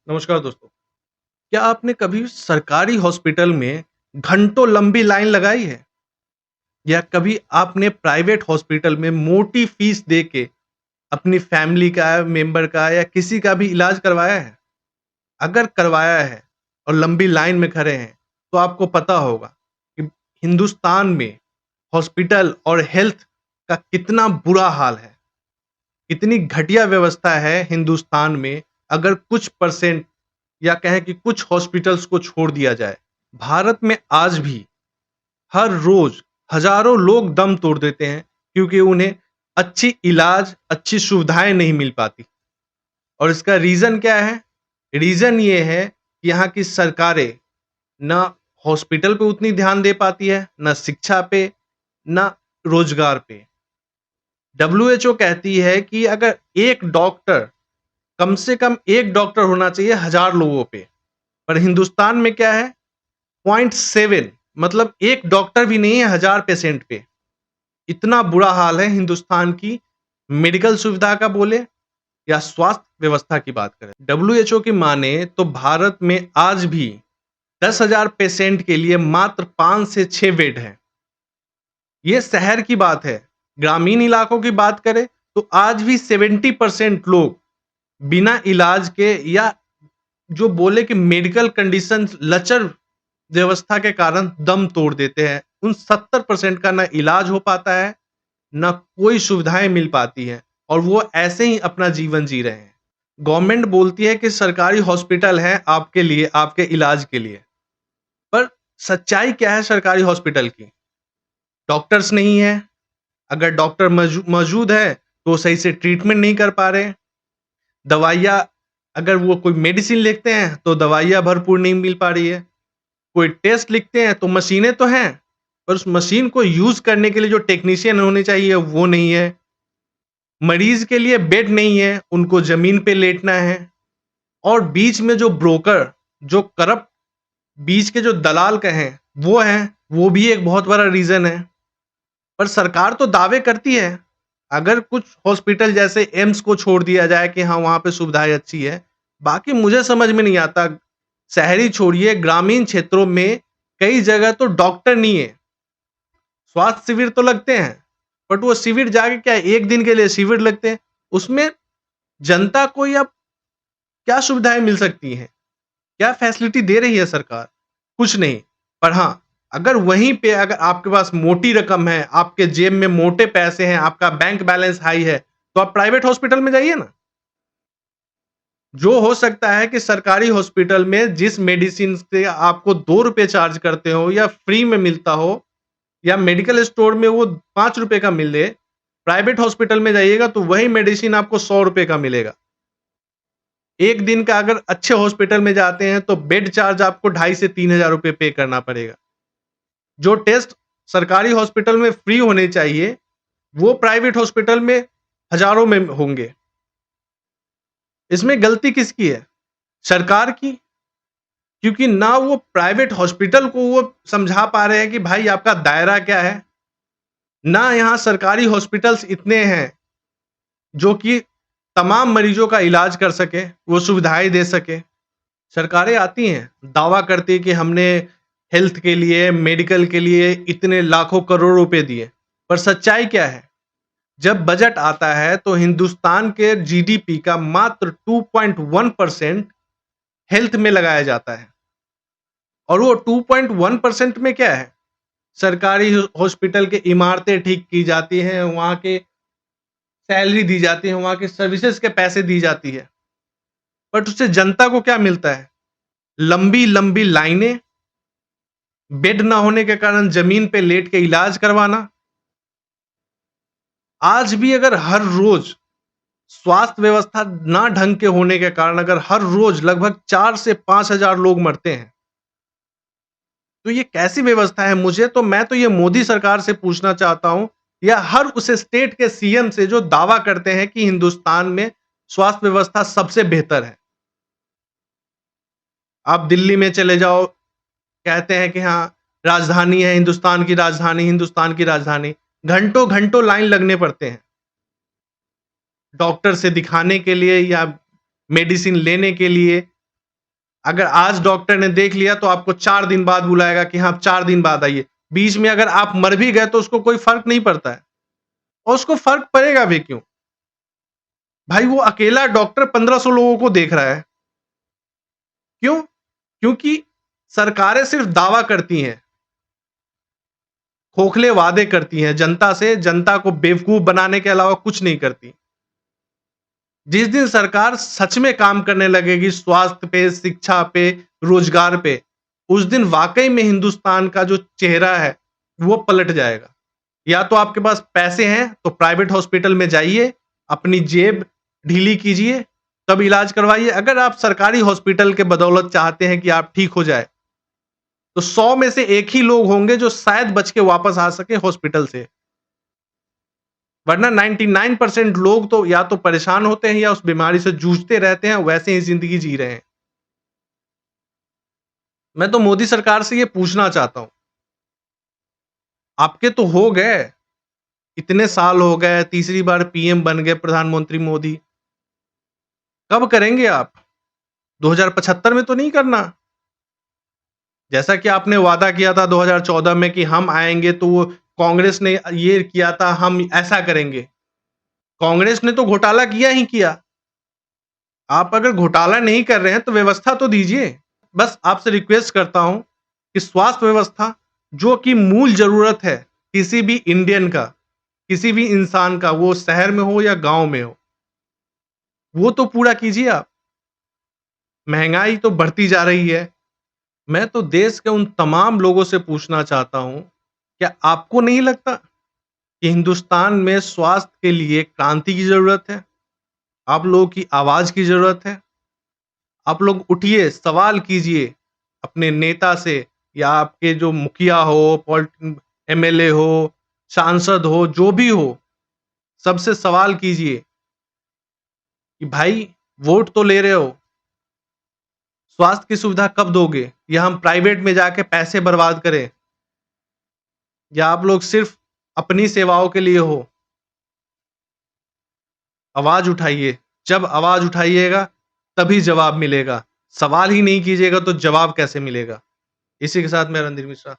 नमस्कार दोस्तों। क्या आपने कभी सरकारी हॉस्पिटल में घंटों लंबी लाइन लगाई है? या कभी आपने प्राइवेट हॉस्पिटल में मोटी फीस दे के अपनी फैमिली का मेंबर का या किसी का भी इलाज करवाया है? अगर करवाया है और लंबी लाइन में खड़े हैं, तो आपको पता होगा कि हिंदुस्तान में हॉस्पिटल और हेल्थ का कितना बुरा हाल है। कितनी घटिया व्यवस्था है हिंदुस्तान में अगर कुछ परसेंट या कहें कि कुछ हॉस्पिटल्स को छोड़ दिया जाए। भारत में आज भी हर रोज हजारों लोग दम तोड़ देते हैं क्योंकि उन्हें अच्छी इलाज, अच्छी सुविधाएं नहीं मिल पाती। और इसका रीजन क्या है? रीजन ये है कि यहाँ की सरकारें ना हॉस्पिटल पे उतनी ध्यान दे पाती है, ना शिक्षा पे, ना रोजगार पे। डब्ल्यूएचओ कहती है कि अगर एक डॉक्टर, कम से कम एक डॉक्टर होना चाहिए हजार लोगों पे, पर हिंदुस्तान में क्या है? 0.7, मतलब एक डॉक्टर भी नहीं है हजार पेशेंट पे। इतना बुरा हाल है हिंदुस्तान की मेडिकल सुविधा का बोले या स्वास्थ्य व्यवस्था की बात करें। डब्ल्यूएचओ की माने तो भारत में आज भी 10,000 पेशेंट के लिए मात्र 5 से 6 बेड है। ये शहर की बात है। ग्रामीण इलाकों की बात करें तो आज भी 70% लोग बिना इलाज के या जो बोले कि मेडिकल कंडीशन लचर व्यवस्था के कारण दम तोड़ देते हैं। उन 70% का ना इलाज हो पाता है, ना कोई सुविधाएं मिल पाती हैं और वो ऐसे ही अपना जीवन जी रहे हैं। गवर्नमेंट बोलती है कि सरकारी हॉस्पिटल है आपके लिए, आपके इलाज के लिए, पर सच्चाई क्या है सरकारी हॉस्पिटल की? डॉक्टर्स नहीं है। अगर डॉक्टर मौजूद है तो सही से ट्रीटमेंट नहीं कर पा रहे। दवाइयाँ, अगर वो कोई मेडिसिन लिखते हैं तो दवाइयाँ भरपूर नहीं मिल पा रही है। कोई टेस्ट लिखते हैं तो मशीनें तो हैं, पर उस मशीन को यूज करने के लिए जो टेक्नीशियन होने चाहिए वो नहीं है। मरीज के लिए बेड नहीं है, उनको जमीन पे लेटना है। और बीच में जो ब्रोकर, जो करप्ट, बीच के जो दलाल कहें वो हैं, वो भी एक बहुत बड़ा रीजन है। पर सरकार तो दावे करती है। अगर कुछ हॉस्पिटल जैसे एम्स को छोड़ दिया जाए कि हाँ वहां पे सुविधाएं अच्छी है, बाकी मुझे समझ में नहीं आता। शहरी छोड़िए, ग्रामीण क्षेत्रों में कई जगह तो डॉक्टर नहीं है। स्वास्थ्य शिविर तो लगते हैं, बट वो शिविर जाके क्या एक दिन के लिए शिविर लगते हैं, उसमें जनता को या क्या सुविधाएं मिल सकती हैं? क्या फैसिलिटी दे रही है सरकार? कुछ नहीं। पर हाँ, अगर वहीं पे अगर आपके पास मोटी रकम है, आपके जेब में मोटे पैसे हैं, आपका बैंक बैलेंस हाई है, तो आप प्राइवेट हॉस्पिटल में जाइए ना। जो हो सकता है कि सरकारी हॉस्पिटल में जिस मेडिसिन से आपको 2 रुपए चार्ज करते हो या फ्री में मिलता हो या मेडिकल स्टोर में वो 5 रुपए का मिले, प्राइवेट हॉस्पिटल में जाइएगा तो वही मेडिसिन आपको 100 रुपए का मिलेगा। एक दिन का अगर अच्छे हॉस्पिटल में जाते हैं तो बेड चार्ज आपको 2,500 से 3,000 रुपए पे करना पड़ेगा। जो टेस्ट सरकारी हॉस्पिटल में फ्री होने चाहिए, वो प्राइवेट हॉस्पिटल में हजारों में होंगे। इसमें गलती किसकी है? सरकार की। क्योंकि ना वो प्राइवेट हॉस्पिटल को वो समझा पा रहे हैं कि भाई आपका दायरा क्या है, ना यहाँ सरकारी हॉस्पिटल्स इतने हैं जो कि तमाम मरीजों का इलाज कर सके, वो सुविधाएं दे सके। सरकारें आती हैं, दावा करती है कि हमने हेल्थ के लिए, मेडिकल के लिए इतने लाखों करोड़ रुपए दिए। पर सच्चाई क्या है? जब बजट आता है तो हिंदुस्तान के जीडीपी का मात्र 2.1% हेल्थ में लगाया जाता है। और वो 2.1% में क्या है? सरकारी हॉस्पिटल के इमारतें ठीक की जाती हैं, वहां के सैलरी दी जाती है, वहां के सर्विसेज के पैसे दी जाती है। बट उससे जनता को क्या मिलता है? लंबी लंबी लाइनें, बेड ना होने के कारण जमीन पे लेट के इलाज करवाना। आज भी अगर हर रोज स्वास्थ्य व्यवस्था ना ढंग के होने के कारण अगर हर रोज लगभग 4 से 5,000 लोग मरते हैं, तो ये कैसी व्यवस्था है? मैं तो ये मोदी सरकार से पूछना चाहता हूं या हर उस स्टेट के सीएम से जो दावा करते हैं कि हिंदुस्तान में स्वास्थ्य व्यवस्था सबसे बेहतर है। आप दिल्ली में चले जाओ, कहते हैं कि हाँ राजधानी है, हिंदुस्तान की राजधानी, हिंदुस्तान की राजधानी। घंटों घंटों लाइन लगने पड़ते हैं डॉक्टर से दिखाने के लिए या मेडिसिन लेने के लिए। अगर आज डॉक्टर ने देख लिया तो आपको 4 दिन बाद बुलाएगा कि हाँ, 4 दिन बाद आइए। बीच में अगर आप मर भी गए तो उसको कोई फ़र्क नहीं पड़ता है और उसको फ़र्क पड़ेगा भी क्यों? भाई वो अकेला डॉक्टर 1500 लोगों को देख रहा है। क्यों? क्योंकि सरकारें सिर्फ़ दावा करती हैं, खोखले वादे करती हैं जनता से, जनता को बेवकूफ़ बनाने के अलावा कुछ नहीं करती। जिस दिन सरकार सच में काम करने लगेगी स्वास्थ्य पे, शिक्षा पे, रोजगार पे, उस दिन वाकई में हिंदुस्तान का जो चेहरा है, वो पलट जाएगा। या तो आपके पास पैसे हैं, तो प्राइवेट हॉस्पिटल में जाइए, अपनी जेब ढीली कीजिए, तब इलाज करवाइए। अगर आप सरकारी हॉस्पिटल के बदौलत चाहते हैं कि आप ठीक हो जाए, तो 100 में से 1 ही लोग होंगे जो शायद बच के वापस आ सके हॉस्पिटल से। वरना 99% लोग तो या तो परेशान होते हैं या उस बीमारी से जूझते रहते हैं, वैसे ही जिंदगी जी रहे हैं। मैं तो मोदी सरकार से ये पूछना चाहता हूं, आपके तो हो गए, इतने साल हो गए, तीसरी बार पीएम बन गए प्रधानमंत्री मोदी, कब करेंगे आप? 2075 में तो नहीं करना? जैसा कि आपने वादा किया था 2014 में कि हम आएंगे, तो वो कांग्रेस ने ये किया था, हम ऐसा करेंगे। कांग्रेस ने तो घोटाला किया ही किया। आप अगर घोटाला नहीं कर रहे हैं तो व्यवस्था तो दीजिए। बस आपसे रिक्वेस्ट करता हूं कि स्वास्थ्य व्यवस्था, जो कि मूल जरूरत है किसी भी इंडियन का, किसी भी इंसान का, वो शहर में हो या गांव में हो, वो तो पूरा कीजिए आप। महंगाई तो बढ़ती जा रही है। मैं तो देश के उन तमाम लोगों से पूछना चाहता हूं, क्या आपको नहीं लगता कि हिंदुस्तान में स्वास्थ्य के लिए क्रांति की जरूरत है? आप लोगों की आवाज की जरूरत है। आप लोग उठिए, सवाल कीजिए अपने नेता से, या आपके जो मुखिया हो, एमएलए हो, सांसद हो, जो भी हो, सबसे सवाल कीजिए कि भाई वोट तो ले रहे हो, स्वास्थ्य की सुविधा कब दोगे? या हम प्राइवेट में जाके पैसे बर्बाद करें? या आप लोग सिर्फ अपनी सेवाओं के लिए हो? आवाज उठाइए। जब आवाज उठाइएगा तभी जवाब मिलेगा। सवाल ही नहीं कीजिएगा तो जवाब कैसे मिलेगा? इसी के साथ मैं रणधीर मिश्रा।